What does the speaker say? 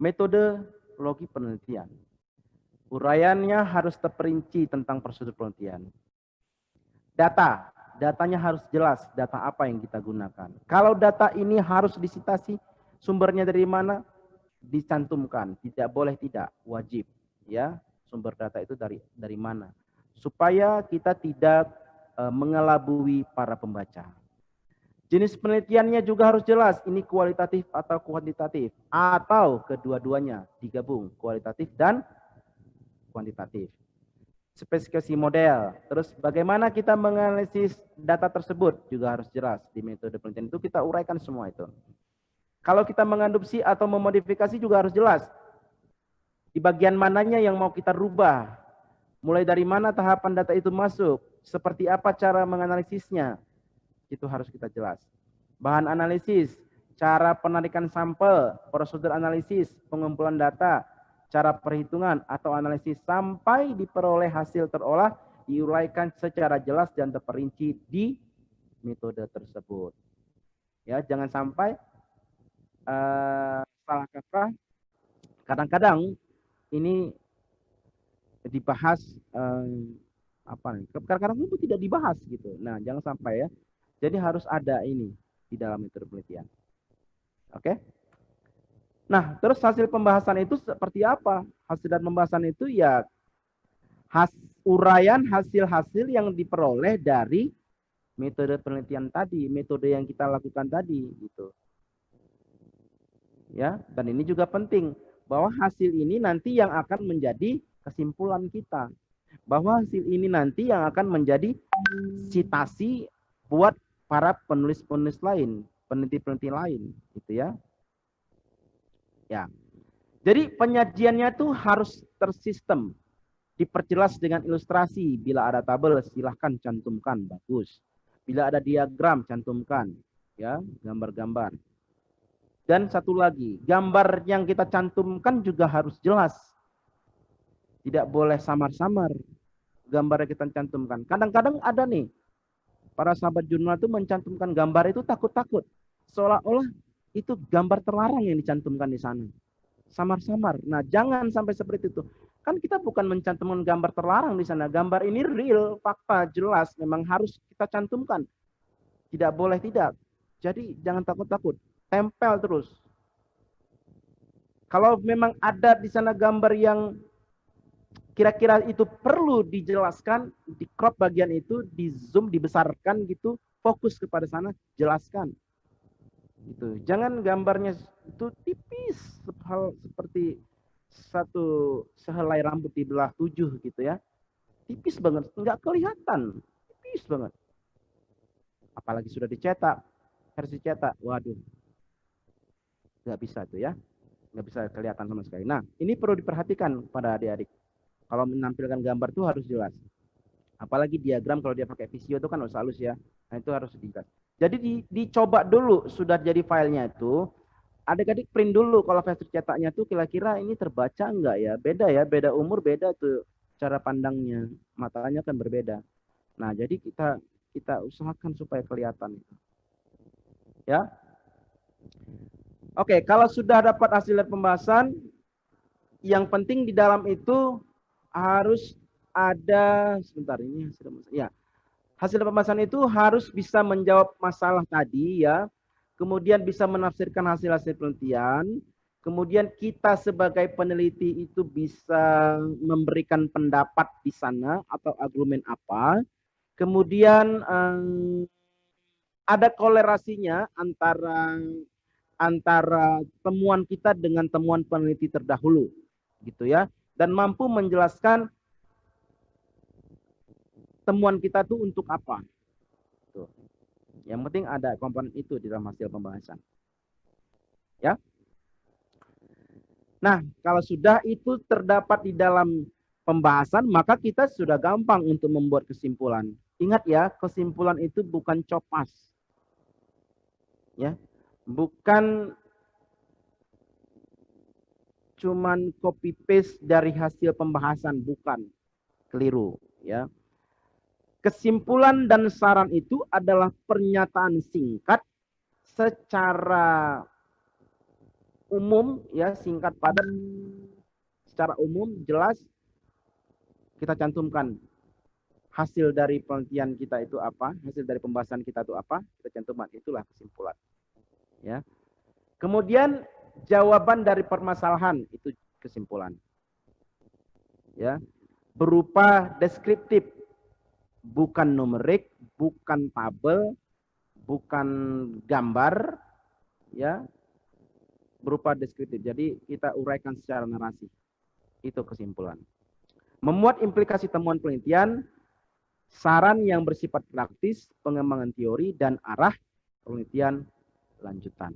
metodologi penelitian. Uraiannya harus terperinci tentang prosedur penelitian. Datanya harus jelas, data apa yang kita gunakan. Kalau data ini harus disitasi, sumbernya dari mana? Dicantumkan, tidak boleh tidak, wajib. Ya, sumber data itu dari mana? Supaya kita tidak mengelabui para pembaca. Jenis penelitiannya juga harus jelas, ini kualitatif atau kuantitatif, atau kedua-duanya digabung, kualitatif dan kuantitatif. Spesifikasi model, terus bagaimana kita menganalisis data tersebut juga harus jelas. Di metode penelitian itu kita uraikan semua itu. Kalau kita mengadopsi atau memodifikasi juga harus jelas. Di bagian mananya yang mau kita rubah, mulai dari mana tahapan data itu masuk, seperti apa cara menganalisisnya, itu harus kita jelas. Bahan analisis, cara penarikan sampel, prosedur analisis, pengumpulan data, cara perhitungan atau analisis sampai diperoleh hasil terolah diuraikan secara jelas dan terperinci di metode tersebut. Ya, jangan sampai salah kaprah. Kadang-kadang ini dibahas apa nih? Kadang-kadang itu tidak dibahas gitu. Nah, jangan sampai ya. Jadi harus ada ini di dalam metode penelitian. Oke? Nah, terus hasil pembahasan itu seperti apa? Hasil dan pembahasan itu ya uraian hasil-hasil yang diperoleh dari metode penelitian tadi, metode yang kita lakukan tadi gitu. Ya, dan ini juga penting bahwa hasil ini nanti yang akan menjadi kesimpulan kita. Bahwa hasil ini nanti yang akan menjadi citasi buat para penulis-penulis lain, peneliti-peneliti lain gitu ya. Ya. Jadi penyajiannya tuh harus tersistem. Diperjelas dengan ilustrasi. Bila ada tabel silahkan cantumkan, bagus. Bila ada diagram cantumkan, ya, gambar-gambar. Dan satu lagi, gambar yang kita cantumkan juga harus jelas. Tidak boleh samar-samar gambar yang kita cantumkan. Kadang-kadang ada nih, para sahabat jurnal itu mencantumkan gambar itu takut-takut. Seolah-olah itu gambar terlarang yang dicantumkan di sana. Samar-samar. Nah, jangan sampai seperti itu. Kan kita bukan mencantumkan gambar terlarang di sana. Gambar ini real, fakta, jelas. Memang harus kita cantumkan. Tidak boleh tidak. Jadi jangan takut-takut. Tempel terus. Kalau memang ada di sana gambar yang kira-kira itu perlu dijelaskan, di crop bagian itu, di zoom, dibesarkan gitu, fokus kepada sana, jelaskan. Gitu. Jangan gambarnya itu tipis, hal seperti satu sehelai rambut dibelah 7 gitu ya. Tipis banget, nggak kelihatan. Tipis banget. Apalagi sudah dicetak, versi cetak, waduh. Nggak bisa tuh ya. Nggak bisa kelihatan sama sekali. Nah, ini perlu diperhatikan pada adik-adik. Kalau menampilkan gambar itu harus jelas. Apalagi diagram kalau dia pakai Visio itu kan harus halus ya. Nah, itu harus jelas. Jadi dicoba dulu sudah jadi filenya itu. Adik-adik print dulu kalau versi cetaknya tuh kira-kira ini terbaca enggak ya? Beda ya, beda umur beda tuh cara pandangnya. Matanya kan berbeda. Nah, jadi kita usahakan supaya kelihatan. Ya. Oke, kalau sudah dapat hasil pembahasan, yang penting di dalam itu harus ada sebentar ini ya. Hasil pembahasan itu harus bisa menjawab masalah tadi ya. Kemudian bisa menafsirkan hasil-hasil penelitian. Kemudian kita sebagai peneliti itu bisa memberikan pendapat di sana atau argumen apa. Kemudian ada kolerasinya antara temuan kita dengan temuan peneliti terdahulu, gitu ya. Dan mampu menjelaskan temuan kita itu untuk apa. Tuh. Yang penting ada komponen itu di dalam hasil pembahasan. Ya. Nah, kalau sudah itu terdapat di dalam pembahasan, maka kita sudah gampang untuk membuat kesimpulan. Ingat ya, kesimpulan itu bukan copas. Ya. Bukan cuman copy paste dari hasil pembahasan, bukan. Keliru, ya. Kesimpulan dan saran itu adalah pernyataan singkat secara umum, ya, singkat padat, secara umum, jelas, kita cantumkan hasil dari penelitian kita itu apa, hasil dari pembahasan kita itu apa, kita cantumkan, itulah kesimpulan. Ya. Kemudian jawaban dari permasalahan, itu kesimpulan. Ya. Berupa deskriptif, bukan numerik, bukan tabel, bukan gambar, ya, berupa deskriptif. Jadi kita uraikan secara narasi. Itu kesimpulan. Memuat implikasi temuan penelitian, saran yang bersifat praktis, pengembangan teori, dan arah penelitian lanjutan.